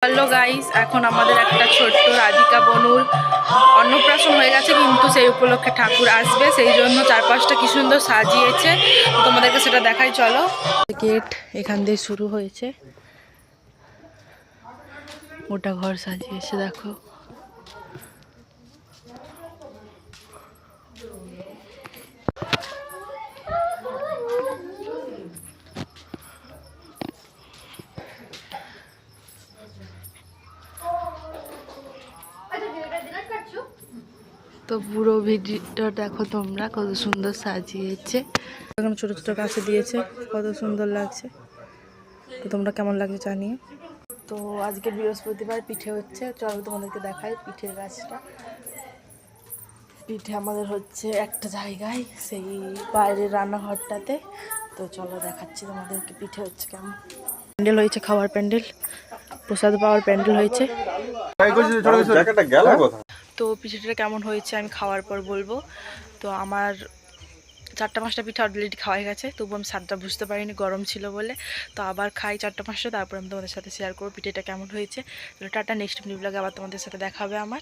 Hello guys, এখন আমাদের একটা ছোট্ট রাধিকা বনুর অন্নপ্রাশন হয়ে গেছে, কিন্তু সেই উপলক্ষে ঠাকুর আসবে, সেই জন্য চারপাশটা কি সুন্দর সাজিয়েছে। তোমাদেরকে সেটা দেখাই, চলো। গেট এখান দিয়ে শুরু হয়েছে, ওটা ঘর সাজিয়েছে দেখো। তো পুরো ভিডিওটা দেখো তোমরা, কত সুন্দর সাজিয়েছে। এখানে ছোট ছোট গাছে দিয়েছে, কত সুন্দর লাগছে। তো তোমরা কেমন লাগছে জানিয়ে। তো আজকে বৃহস্পতিবার, পিঠে হচ্ছে, চলো তোমাদেরকে দেখাই পিঠের গাছটা। পিঠে আমাদের হচ্ছে একটা জায়গায়, সেই বাইরের রান্নাঘরটাতে। তো চলো দেখাচ্ছি তোমাদেরকে পিঠে হচ্ছে কেমন। প্যান্ডেল হয়েছে, খাওয়ার প্যান্ডেল, প্রসাদ পাওয়ার প্যান্ডেল হয়েছে। তো পিঠেটা কেমন হয়েছে আমি খাওয়ার পর বলবো। তো আমার 4-5টা পিঠা অলরেডি খাওয়া হয়ে গেছে, তবু আমি স্বাদটা বুঝতে পারিনি, গরম ছিল বলে। তো আবার খাই 4-5টা, তারপর আমি তোমাদের সাথে শেয়ার করবো পিঠেটা কেমন হয়েছে। তো টাটা, নেক্সট ব্লগে আবার তোমাদের সাথে দেখা হবে আমার।